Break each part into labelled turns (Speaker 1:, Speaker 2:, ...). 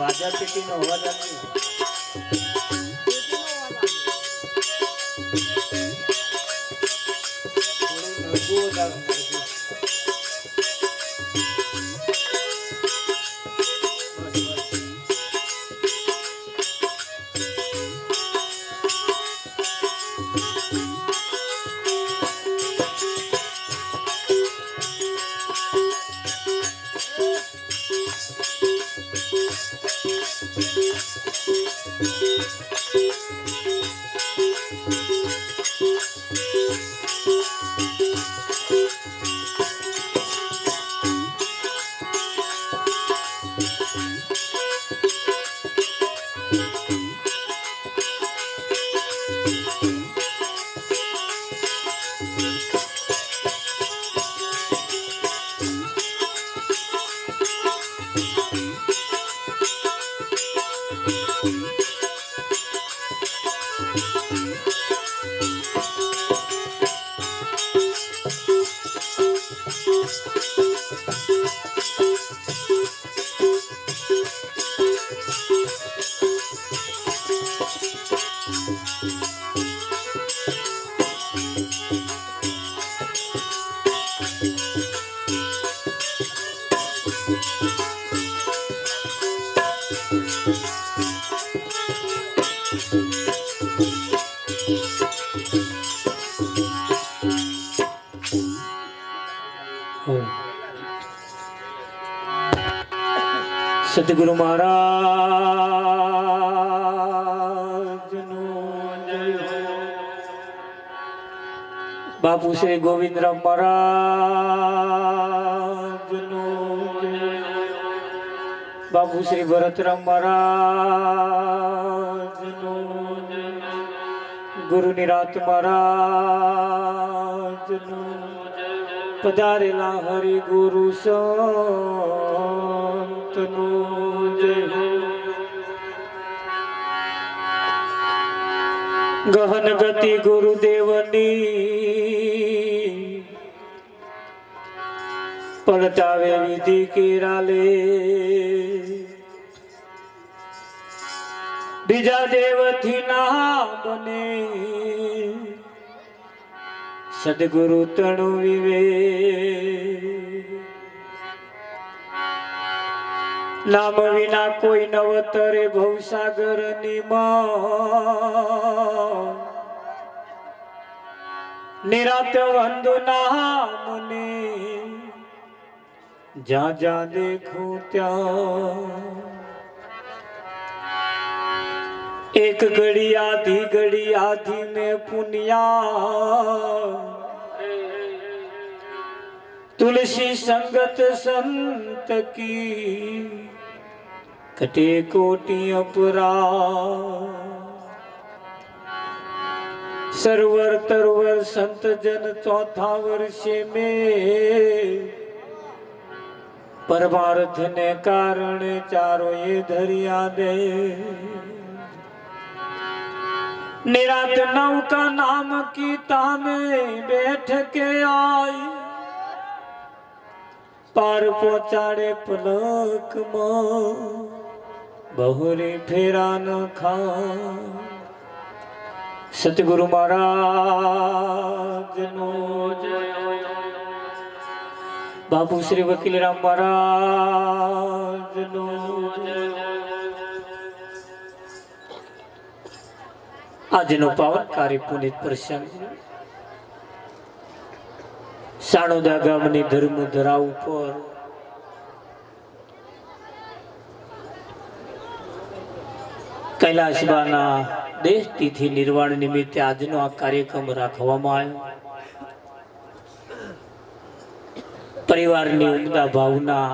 Speaker 1: વાજા પેટીનો અવાજ આવ્યો. થોડું નરગું આવે. સદગુરુ મહારાજનો જય. બાપુ શ્રી ગોવિંદરામ મહારાજનો જય. બાપુ શ્રી ભરતરામ મહારાજનો જય. ગુરુ નિરાત મહારાજનો પધારેલા હરિ ગુરુ સંતનો જય. ગહન ગતિ ગુરુદેવની પલટાવે વિધિ કેરાલે. બીજા દેવથી ના બને સદગુરુ તણુ વિવે. નામ વિના કોઈ નવતરે ભવસાગર ની નિરાત વંદુ નામને જ્યાં જ્યાં દેખું ત્યાં. એક ઘડી આધી મેં પુનિયા तुलसी संगत संत की कटे कोटि अपरा. सरवर तरवर संत जन चौथा वर्षे में परमार्थ ने कारण चारो ये धरिया दे. निरात नव का नाम की तामे बैठ के आई पार पहुंचाड़े पलक में बहुरी फेरा न खा. सतगुरु महाराज नो जय. बापू श्री वकील राम महाराज नो जय. આજનો પાવનકારી પુનિત પ્રસંગ સાણોદા ગામની ધર્મધરા ઉપર કૈલાસબાના દેશ તિથિ નિર્વાણ નિમિત્તે આજનો આ કાર્યક્રમ રાખવામાં આવ્યો. પરિવારની ઉમદા ભાવના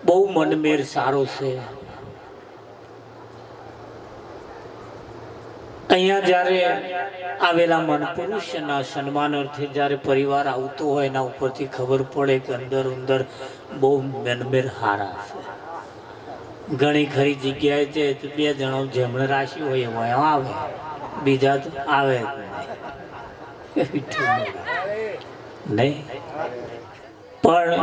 Speaker 1: બહુ મનમેર સારો છે. અહીંયા જ્યારે આવેલા મન પુરુષના સન્માન અર્થે જ્યારે પરિવાર આવતો હોય એના ઉપરથી ખબર પડે કે અંદર અંદર બહુ મનમેર હારા છે. ઘણી ખરી જગ્યાએ છે તો બે જણો જેમણે રાશિ હોય એમાં આવે, બીજા તો આવે જ નહીં. પણ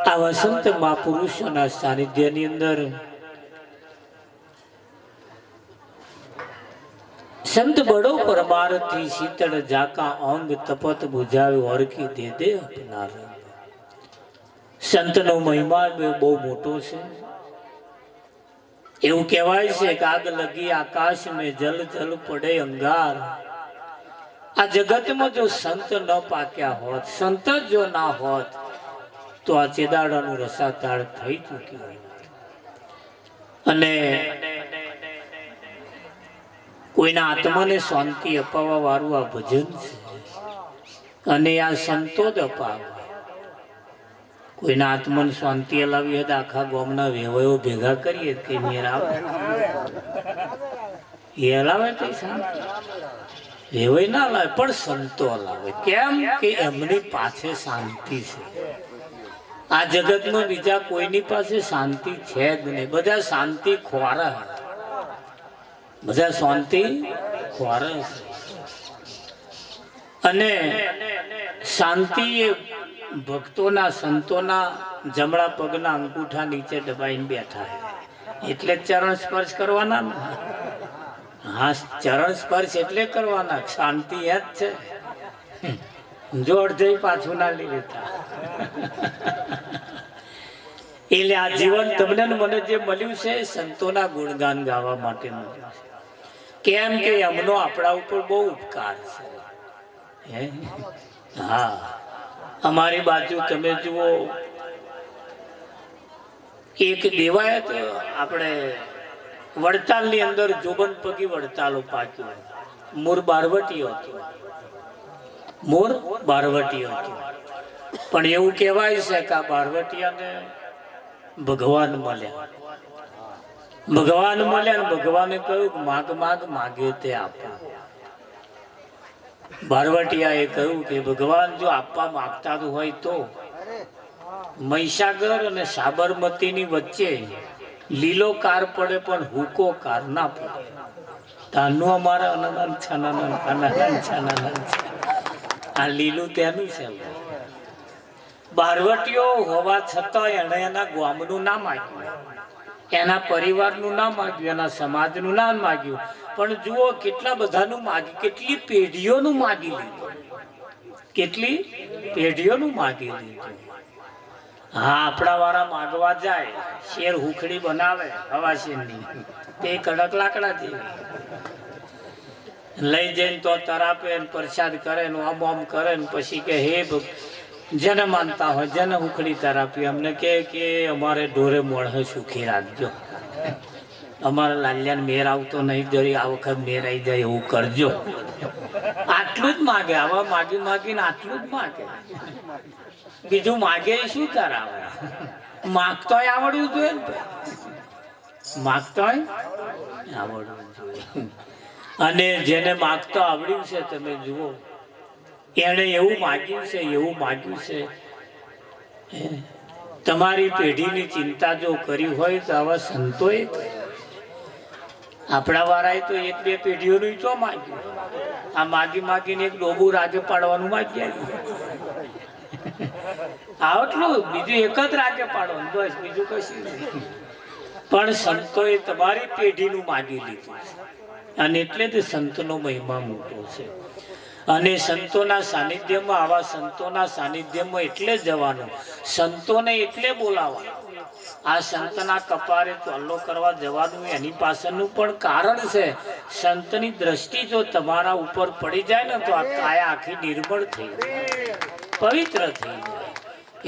Speaker 1: આ વસંત મહાપુરુષોના સાનિધ્યની અંદર સંત બડો પરમારથી શીતળ જાકા અંગ તપત બુજાવે ઓરખી દે દે અપનાર. સંતનો મહિમા બહુ મોટો છે. એવું કહેવાય છે કે આગ લગી આકાશ મેં જલ જલ પડે અંગાર. આ જગતમાં જો સંત ન પાક્યા હોત, સંત જો ના હોત તો આ ચેદાડાનું રસાતાળ થઈ ચૂક્યું. અને કોઈના આત્માને શાંતિ અપાવવા વાળું આ ભજન છે અને આ સંતો જ અપાવે. કોઈના આત્માને શાંતિ હલાવી હતા આખા ગામના વેવાયો ભેગા કરીએ કે મેર આવે એ હલાવે તો શાંતિ વેવાય ના હલાવે, પણ સંતો હલાવે. કેમ કે એમની પાસે શાંતિ છે. આ જગતમાં બીજા કોઈની પાસે શાંતિ છે જ નહીં. બધા શાંતિ ખોરા, બધા શાંતિ ખોરા છે. અને શાંતિ એ ભક્તોના સંતોના જમણા પગના અંગૂઠા નીચે દબાઈને બેઠા છે. એટલે ચરણ સ્પર્શ કરવાના ને. હા, ચરણ સ્પર્શ એટલે કરવાના. શાંતિ એ જ છે. જોડ જઈ પાછું ના લઈ લેતા. એટલે આ જીવન તમને મને જે મળ્યું છે સંતોના ગુણગાન ગાવા માટે મળ્યું છે. કેમ કે એમનો આપણા ઉપર બહુ ઉપકાર છે. હા, અમારી બાજુ તમે જુઓ, એક દેવાયત આપણે વડતાલની અંદર જોબન પગી વડતાલો પાક્યો. મૂળ બારવટીયો હતો, મૂળ બારવટીયો હતો. પણ એવું કહેવાય છે કે આ બારવટીયાને ભગવાન મળ્યા. ભગવાન મળ્યા ને ભગવાને કહ્યું કે માગ માગ માગે તે આપો. બારવટીયાએ કહ્યું કે ભગવાન જો આપવા માંગતા હોય તો મહીસાગર અને સાબરમતીની વચ્ચે લીલો કાર પડે પણ હુકો કાર ના પડે. તાનું અમારા અનંત આ લીલું તેનું છે. બારવટીયો હોવા છતાં એને એના ગામનું ના માગ્યું, એના પરિવારનું ના માગ્યું, એના સમાજનું ના માગ્યું. પણ જુઓ કેટલા બધાનું માગ્યું, કેટલી પેઢીઓનું માગી લીધું, કેટલી પેઢીઓનું માગી લીધું. હા, આપણા વાળા માગવા જાય, શેર હુખડી બનાવે હવા શેરની, તે કડક લાકડા જેવી લઈ જઈને તો તરાપે પ્રસાદ કરે ને આમ આમ કરે ને પછી કે હે જેને માનતા હોય જેને હુખડી તરાપી અમને કે અમારે ઢોરે મોઢે સુખી રાખજો, અમારા લાલિયાને મેર આવતો નહીં, જરી આ વખત મેર આવી જાય એવું કરજો. આટલું જ માગે. આવા માગી માગીને આટલું જ માગે. બીજું માગે શું કરાવે? માગતોય આવડવું જોઈએ ને, માગતોય આવડવું જોઈએ. અને જેને માગતો આવડ્યું છે તમે જુઓ, એને એવું માગ્યું છે, એવું માગ્યું છે. તમારી પેઢીની ચિંતા જો કરી હોય તો આવા સંતોએ, આપણા વાળાએ તો એક બે પેઢીઓનું ચો માગ્યું. આ માગી માગીને એક ડોબું રાગે પાડવાનું માગ્યા. આટલું બીજું એક જ રાગે પાડવાનું, બસ બીજું કશું નહીં. પણ સંતોએ તમારી પેઢીનું માગી લીધું છે. અને એટલે જ સંતનો મહિમા મોટો છે. અને સંતોના સાનિધ્યમાં, આવા સંતોના સાનિધ્યમાં એટલે જવાનું, સંતોને એટલે બોલાવવાનું. આ સંતના કપારે ચોલ્લો કરવા જવાનું એની પાછળનું પણ કારણ છે. સંતની દ્રષ્ટિ જો તમારા ઉપર પડી જાય ને તો આ કાયા આખી નિર્મળ થઈ જાય, પવિત્ર થઈ જાય.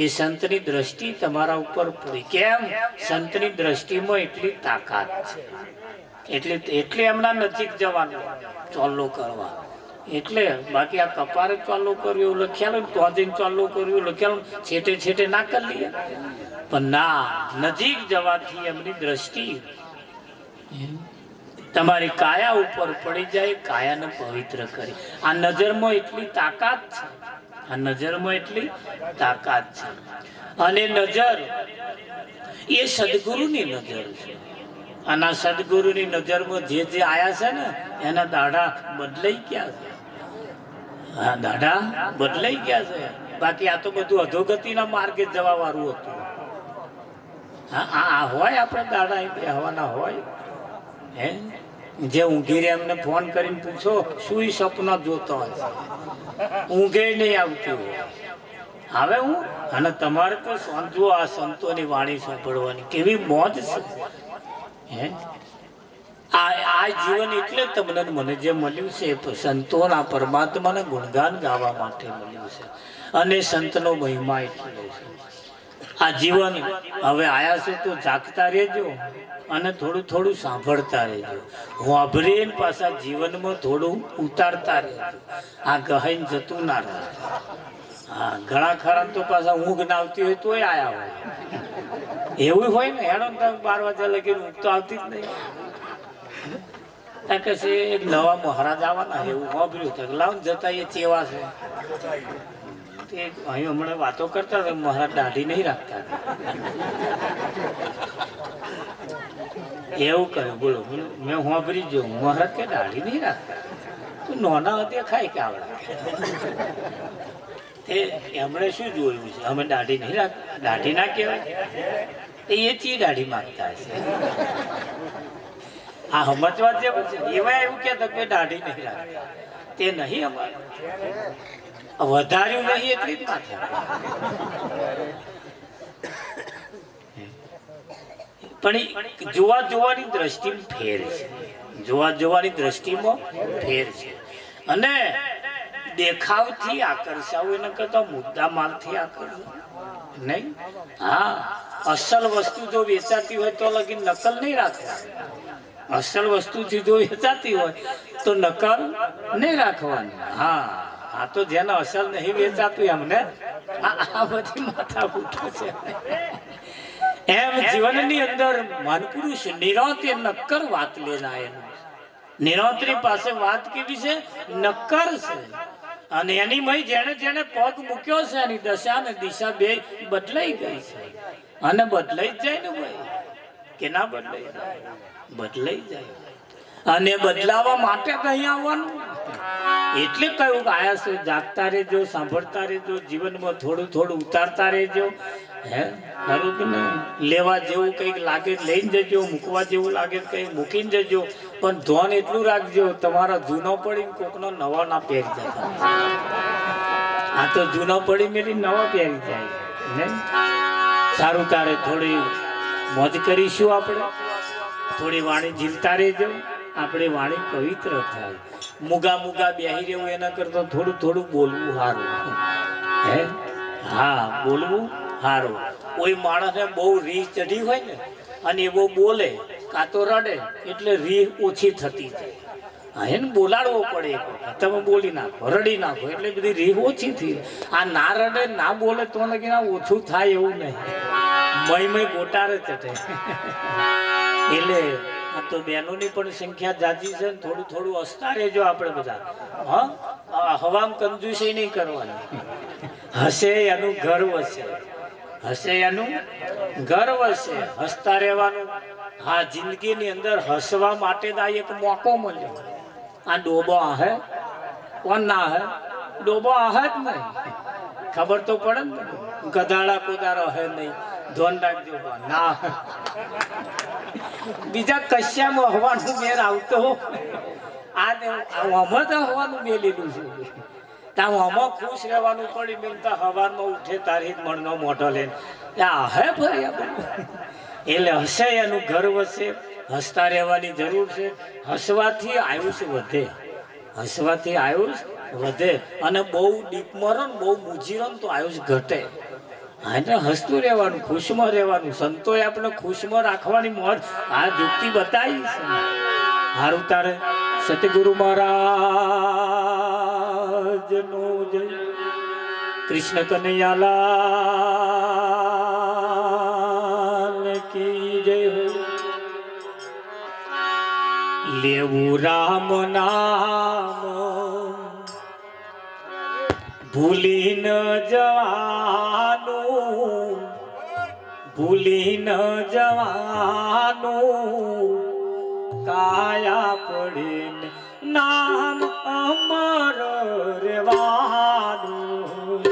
Speaker 1: એ સંતની દ્રષ્ટિ તમારા ઉપર પડી. કેમ? સંતની દ્રષ્ટિમાં એટલી તાકાત છે. એટલે એમના નજીક જવાનું ચોલ્લો કરવા. એટલે બાકી આ કપારે ચાલુ કર્યું એવું લખ્યાલું, તો જઈને ચાલુ કર્યું લખ્યાલું, છેટે છેટે ના કરી લઈએ. પણ ના, નજીક જવાથી એમની દ્રષ્ટિ તમારી કાયા ઉપર પડી જાય, કાયાને પવિત્ર કરી. આ નજરમાં એટલી તાકાત છે, આ નજરમાં એટલી તાકાત છે. અને નજર એ સદગુરુની નજર છે. અને આ સદગુરુની નજરમાં જે આયા છે ને એના દાઢા બદલાઈ ગયા છે. હા, દાઢા બદલાઈ ગયા છે. બાકી આ તો બધું અધોગતિના માર્ગે જવા વાળું હતું. હા હોય આપણે દાડા બેહવાના હોય હે જે ઊંઘી રે એમને ફોન કરીને પૂછો શું સપના જોતો હોય, ઊંઘે નહીં આવતી હોય. હવે હું અને તમારે તો સમજો આ સંતોની વાણી સાંભળવાની કેવી મોજ છે હે. આ જીવન એટલે તમને મને જે મળ્યું છે સંતોના પરમાત્માના ગુણગાન ગાવા માટે મળ્યું છે અને સંતનો મહિમા એટલે છે. આ જીવન હવે આયા છે તો જાગતા રહેજો અને થોડું થોડું સાંભળતા રહેજો. વાભરીને પાછા જીવનમાં થોડું ઉતારતા રહેજો. આ ગહાઈને જતું ના રહે. હા ઘણા ખરા તો પાછા ઊંઘ ના આવતી હોય તોય આયા હોય. એવું હોય ને હેડો તમે 12 વાગ્યા લગી ઊંઘ તો આવતી જ નહીં. કે છે એક નવા મહારાજ આવવાના એવું વાપર્યું હતું લાવ જતા એ ચેવા છે તે અહીં હમણાં વાતો કરતા હતા મહારાજ દાઢી નહીં રાખતા એવું કહ્યું. બોલો મેં વાપરી જો મહારાજ કે દાઢી નહીં રાખતા તો નોના હતા ખાય કે આવડા એમણે શું જોયું છે અમે દાઢી નહીં રાખતા. દાઢી ના કહેવાય એ ચી દાઢી માંગતા હશે. આ સમજવા જેવું છે. એવા એવું કહેતા કે દાઢી નહીં રાખતા તે નહીં અમારે વધાર્યું નહીં એટલી જ માથે. પણ જોવાની દ્રષ્ટિમાં ફેર છે. જોવાની દ્રષ્ટિમાં ફેર છે અને દેખાવથી આકર્ષાવું એના કરતા મુદ્દા માલથી આકર્ષાવું નહીં. હા અસલ વસ્તુ જો વેચાતી હોય તો લગી નકલ નહીં રાખવાની. અસલ વસ્તુથી જો વેચાતી હોય તો નકલ નહીં રાખવાની. હા આ તો જેને અસલ નહીં વેચાતું એમને આ બધી માથા ફૂટે છે. એમ જીવનની અંદર મહાપુરુષ નિરંતર નક્કર વાત લેના એનું નિરંતરી પાસે વાત કેવી છે નક્કર છે અને એની મય જેને જેને પગ મૂક્યો છે એની દશા ને દિશા બે બદલાઈ ગઈ છે અને બદલાઈ જ જાય ને ભાઈ કે ના બદલાઈ જાય બદલાઈ જાય અને બદલાવા માટે તો અહીંયા આવવાનું એટલે કયું આયા છે. જાગતા રહેજો સાંભળતા રહેજો જીવનમાં થોડું થોડું ઉતારતા રહેજો હે ખરું કે નહીં. લેવા જેવું કંઈક લાગે લઈને જજો મૂકવા જેવું લાગે કંઈક મૂકીને જજો પણ ધોન એટલું રાખજો તમારા જૂનો પડીને કોકનો નવો ના પહેરી જતા. આ તો જૂનો પડી મેલી નવો પહેરી જાય ને. સારું તારે થોડી મોજ કરીશું આપણે થોડી વાણી ઝીલતા રહેજો આપણી વાણી પવિત્ર થાય. મુગા બેહી રહેવું એના કરતા થોડું થોડું બોલવું સારું હે. હા બોલવું સારું. કોઈ માણસને બહુ રીહ ચડી હોય ને અને એવો બોલે કાં તો રડે એટલે રીહ ઓછી થતી જાય. હા એને બોલાડવો પડે એક વખત તમે બોલી નાખો રડી નાખો એટલે બધી રીહ ઓછી થઈ. આ ના રડે ના બોલે તો લગી ઓછું થાય એવું નહીં. મય ગોટારે ચટે એટલે આ તો બહેનોની પણ સંખ્યા જાજી છે ને થોડું થોડું હસતા રહેજો આપણે બધા. હા હવામ કંજૂસી નહીં કરવાની. હસે એનું ગર્વ છે હસે એનું ગર્વ છે હસતા રહેવાનું. હા જિંદગીની અંદર હસવા માટે આ એક મોકો મળ્યો. આ ડોબો આહે કોણ ના આહે ડોબો આહે જ નહીં ખબર તો પડે ને. ગધાડા કોદારો હે નહીં ધોન રાખજો ના બીજા કશ્યામાં હવાનું મેર આવતો આમાં તો હવાનું મેલેલું છે. ત્યાં આમાં ખુશ રહેવાનું પડી મેલતા હવામાં ઉઠે તારી મણનો મોઢો લઈને ત્યાં હે ભાઈ એટલે હશે એનું ગર્વ છે. હસતા રહેવાની જરૂર છે. હસવાથી આયુષ વધે હસવાથી આયુષ વધે અને બહુ ડીપ મરો ને બહુ મૂજી રહો તો આયુષ ઘટે. એટલે હસતું રહેવાનું ખુશમાં રહેવાનું. સંતોએ આપણે ખુશમાં રાખવાની મોજ આ યુક્તિ બતાવી છે. હારું તારે સતગુરુ મહારાજનો જય. કૃષ્ણ કનૈયાલાલ કી જય હો. લેવું રામ નામ ભૂલી ન જવાનું ભૂલી ન જવાનું કાયા પડીને નામ અમર રેવાનું.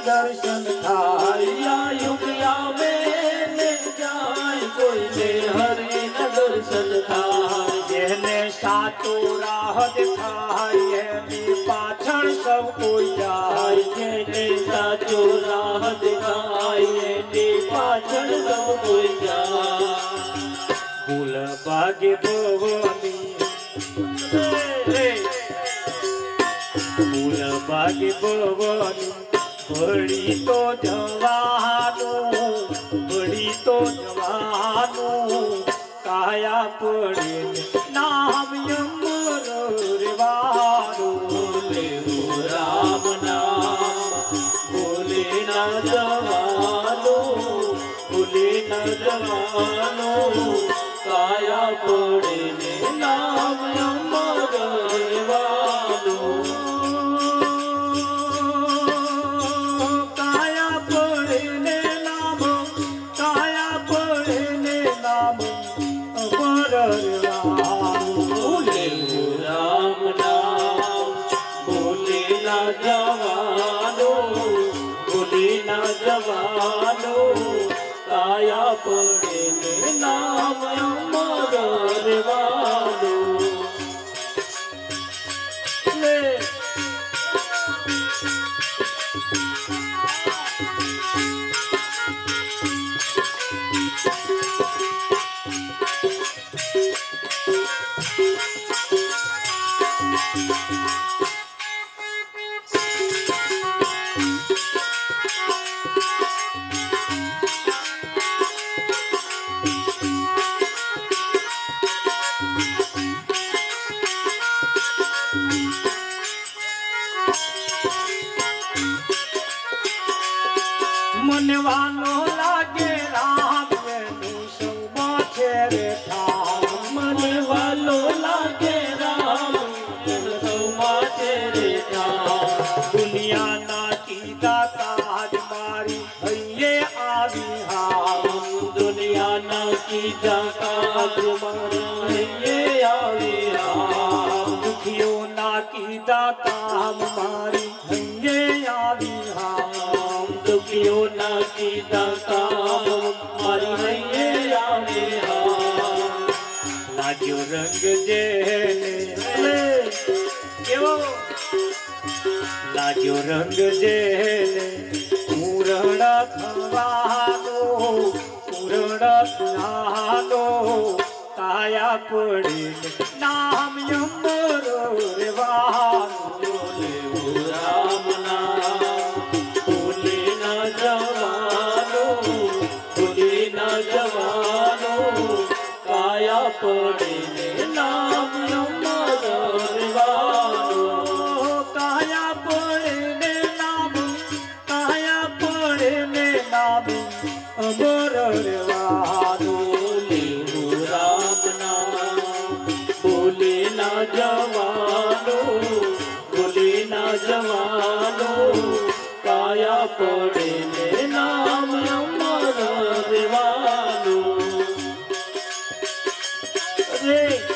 Speaker 1: દર્શન થાય યુગ આવે ને જાય કોઈને હરિના દર્શન થાય જેને સાચો રાહ દેખાય એની પાછળ સૌ કોઈ જાય જેને સાચો રાહ દેખાય એની પાછળ સૌ કોઈ જાય ભૂલ ભાગ્ય ભવાની ભૂલ ભાગ્ય ભવાની ભળી તો જવાનું કાયા પડે નામ અમર રેવાનું લેવું રામ નામ બોલે ના જવાનું બોલે ના જવાનું કાયા પડે નામ અમર રેવાનું જવાનો કાયા પડે ને નામ અમર રેવાનું મનવાનો લાગે રામ એનું સૌમાં છે રે ઠામ મનવાનો લાગે રામ એનું સૌમાં છે રે ઠામ દુનિયાના કીધા કાજ મારી હૈયે આવી હામ દુનિયાના કીધા કાજ મારી હૈયે આવી હામ દુખીઓના કીધા કામ મારી હૈયે આવી હામ દુખીઓના કીધા કામ મારી હૈયે આવે હા લાગ્યો રંગ જેને કેવો લાગ્યો રંગ જેને પૂરણ ખવાનો કાયા પડે નામ અમર રેવાનું લેવું રામ નામ જવાનો કાયા પડે નામ અમર રેવાનું કાયા પડે નામ અમર રેવાનું લેવું રામ નામ બોલે ના જવાનો કાયા પડે નામ અમર રેવાનું રે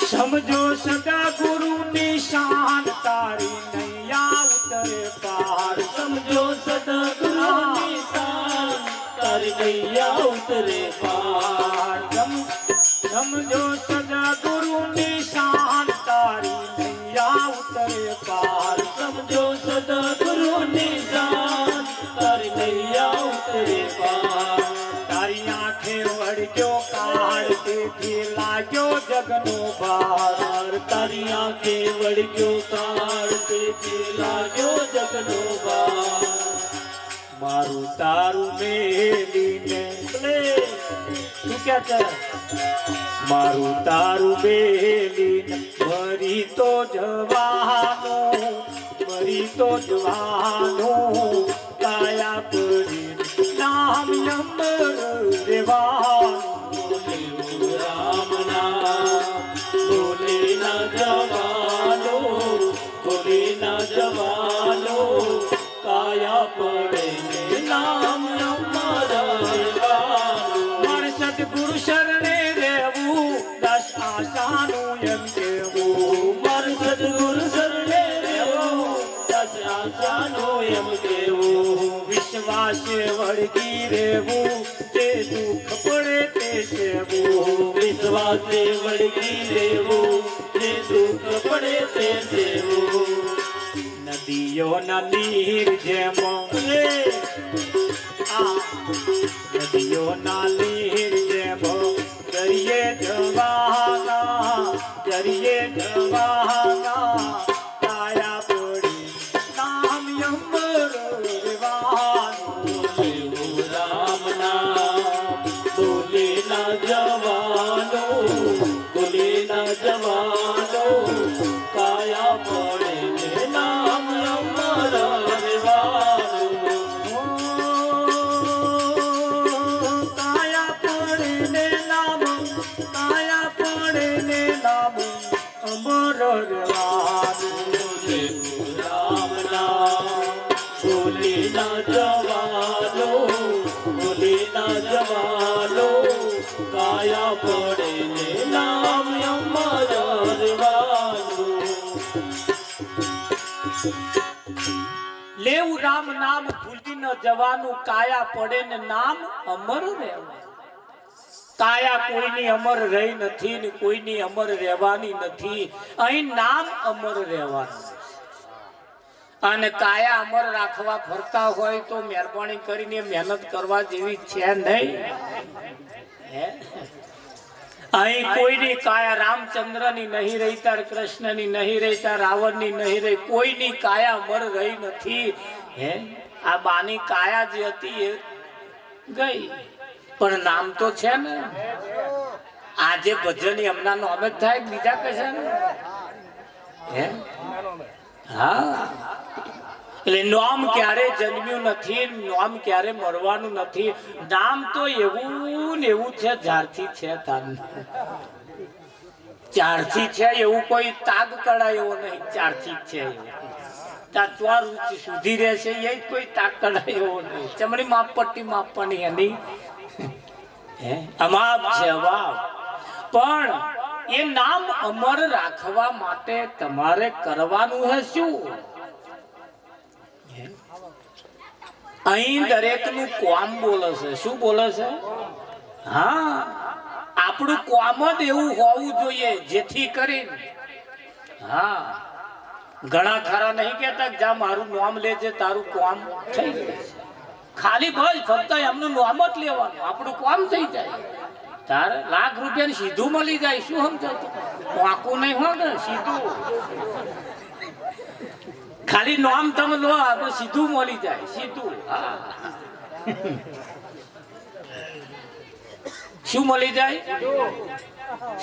Speaker 1: સમજો સદા ગુરુ નિશાન તારી નૈયા ઉતરે પાર સમજો સદા ગુરુ નિશાન તારી નૈયા ઉતરે પાર સમજો સદા ગુરુ નિશાન તારી નૈયા ઉતરે પાર સમજો સદા ગુરુ નિશાન તારી નૈયા જગનો ભાર તારી આંખે વળગ્યો કાળ તે લાગ્યો જગનો ભાર મારું તારું મેલીને તું ક્યાં છે મારું તારું મેલીને મરી તો જવાનો કાયા પડી નામ નંબર રેવાનું રામ નામ બોલે ના જવાનો કાયા પડે નામ નંબર રેવાનું મારે સદગુરુ શરણે રહેવું દસ આશાનું એમ કેવું મારે સદગુરુ શરણે એમ કેવું વિશ્વાસ વળગી રહેવું તે દુઃખ પડે તે સેવું વિશ્વાસ વળગી રહેવું તે દુઃખ પડે તે સેવું નદીઓના નીર જેમ નદીઓના નીર જેમ દરિયે જવાના જવાનો કાયા પડે નામ અમર રહેવાનું કાયા પડે નામ અમર રહેવાનું રામ નામ બોલી ના જવાનો કાયા પડે નામ અમર રહેવાનું લેવું રામ નામ ભૂલી ન જવાનું કાયા પડે ને નામ અમર રહેવાનું કાયા કોઈની અમર રહી નથી ને કોઈની અમર રહેવાની નથી અહીં નામ અમર રહેવાનું અને કાયા અમર રાખવા ફરતા હોય તો મહેરબાની કરીને મહેનત કરવા જેવી છે નહીં અહીં કોઈની કાયા રામચંદ્રની નહીં રહી તાર કૃષ્ણની નહીં રહી તાર રાવણની નહીં રહી કોઈની કાયા અમર રહી નથી હે આ બાની કાયા જે હતી એ ગઈ પણ નામ તો છે ને આજે ભજન એમના નામે જ થાય બીજા કશે ને હે હા એટલે નામ ક્યારે જન્મ્યું નથી નામ ક્યારે મરવાનું નથી નામ તો એવું ને એવું છે જ્યારથી છે ચારથી છે એવું કોઈ તાગ કડાય એવો નહીં ચારથી છે તાર સુધી રહેશે એ કોઈ તાગ કડાય એવો નહીં ચમડી માપપટ્ટી માપવાની એની અમાપ છે અભાવ પણ એ નામ અમર રાખવા માટે તમારે કરવાનું હે શું અહીં દરેક નું કોમ બોલે છે શું બોલે છે હા આપણું કોમ જ એવું હોવું જોઈએ જેથી કરીને હા ઘણા ખરા નહીં કેતા જા મારું નામ લેજે તારું કોમ થઈ જાય ખાલી બસ ફક્ત એમનું નામ જ લેવાનું આપણું કોમ થઈ જાય તારે લાખ રૂપિયા સીધું મળી જાય શું સમજાય વાંકું નહીં હોય ને સીધું ખાલી નામ તમે લો આપણે સીધું મળી જાય સીધું શું મળી જાય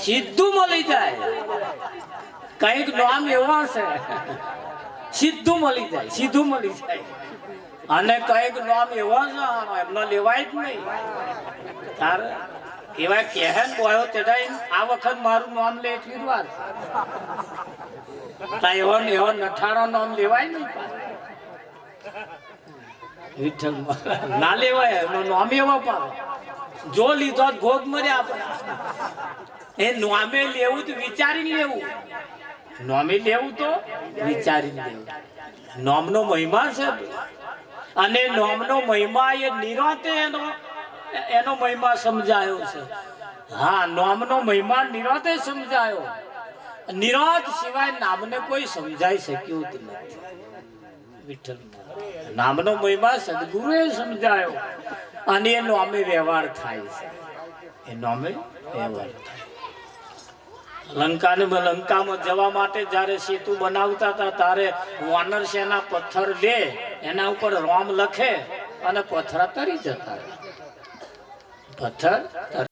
Speaker 1: સીધું મળી જાય કઈક નામ એવા છે સીધું મળી જાય સીધું મળી જાય અને કઈક નામ એવા છે એમનો લેવાય જ નહીં તારે એવા કહે બોયો ચડાઈ આ વખત મારું નામ લે એટલી વાર એવા નઠારો નામ લેવાય નહીં વિઠ્ઠલ ના લેવાય નામ એવા પાડો જો લીધો ભોગ મર્યા આપણે એ નામે લેવું તો વિચારીને લેવું નામે લેવું તો વિચારીને લેવું નામનો મહિમા છે અને નામનો મહિમા એ નિરાંતે એનો મહિમા સમજાયો છે હા નામનો મહિમા નિરાંતે સમજાયો નિરાંત સિવાય નામને કોઈ સમજાઈ શક્યું જ નથી વિઠ્ઠલ નામનો મહિમા સદગુરુએ સમજાયો અને એ નામે વ્યવહાર થાય છે એ નામે વ્યવહાર થાય લંકામાં જવા માટે જ્યારે સેતુ બનાવતા હતા ત્યારે વાનર સેના પથ્થર લે એના ઉપર રોમ લખે અને પથ્થર તરી જતા પથ્થર તરી